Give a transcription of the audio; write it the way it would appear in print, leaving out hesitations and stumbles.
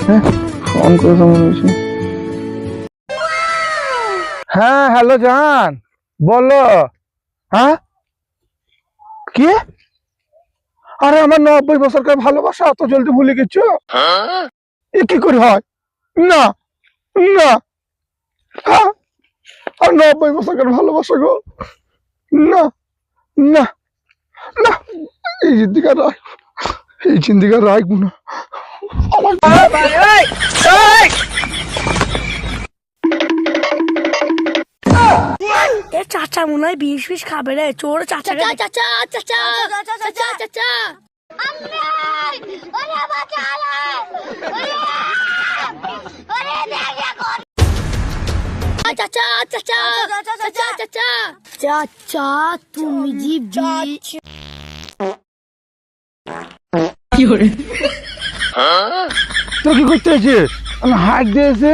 হ্যাঁ ফোন করে মনে হয়েছে। হ্যাঁ হ্যালো জান, বলো। হ্যাঁ কি? আরে আমার 90 বছরকার ভালোবাসা অত জলদি ভুলে গেছো? এ কি করে হয়? না না, হ্যাঁ, আর 90 বছরকার ভালোবাসা গো, না না না, এই জিন্দিগার রাখ, এই জিন্দিগার রাখবো না আমার। এ চাচা মনে হয় বিষ ফিস খাবে রে, চোর চাচা চাচা চাচা চাচা চাচা চাচা চাচা চাচা চাচা চাচা চাচা তুমি জি তুই কি করতে আছিস? আমি হাত দিয়েছে।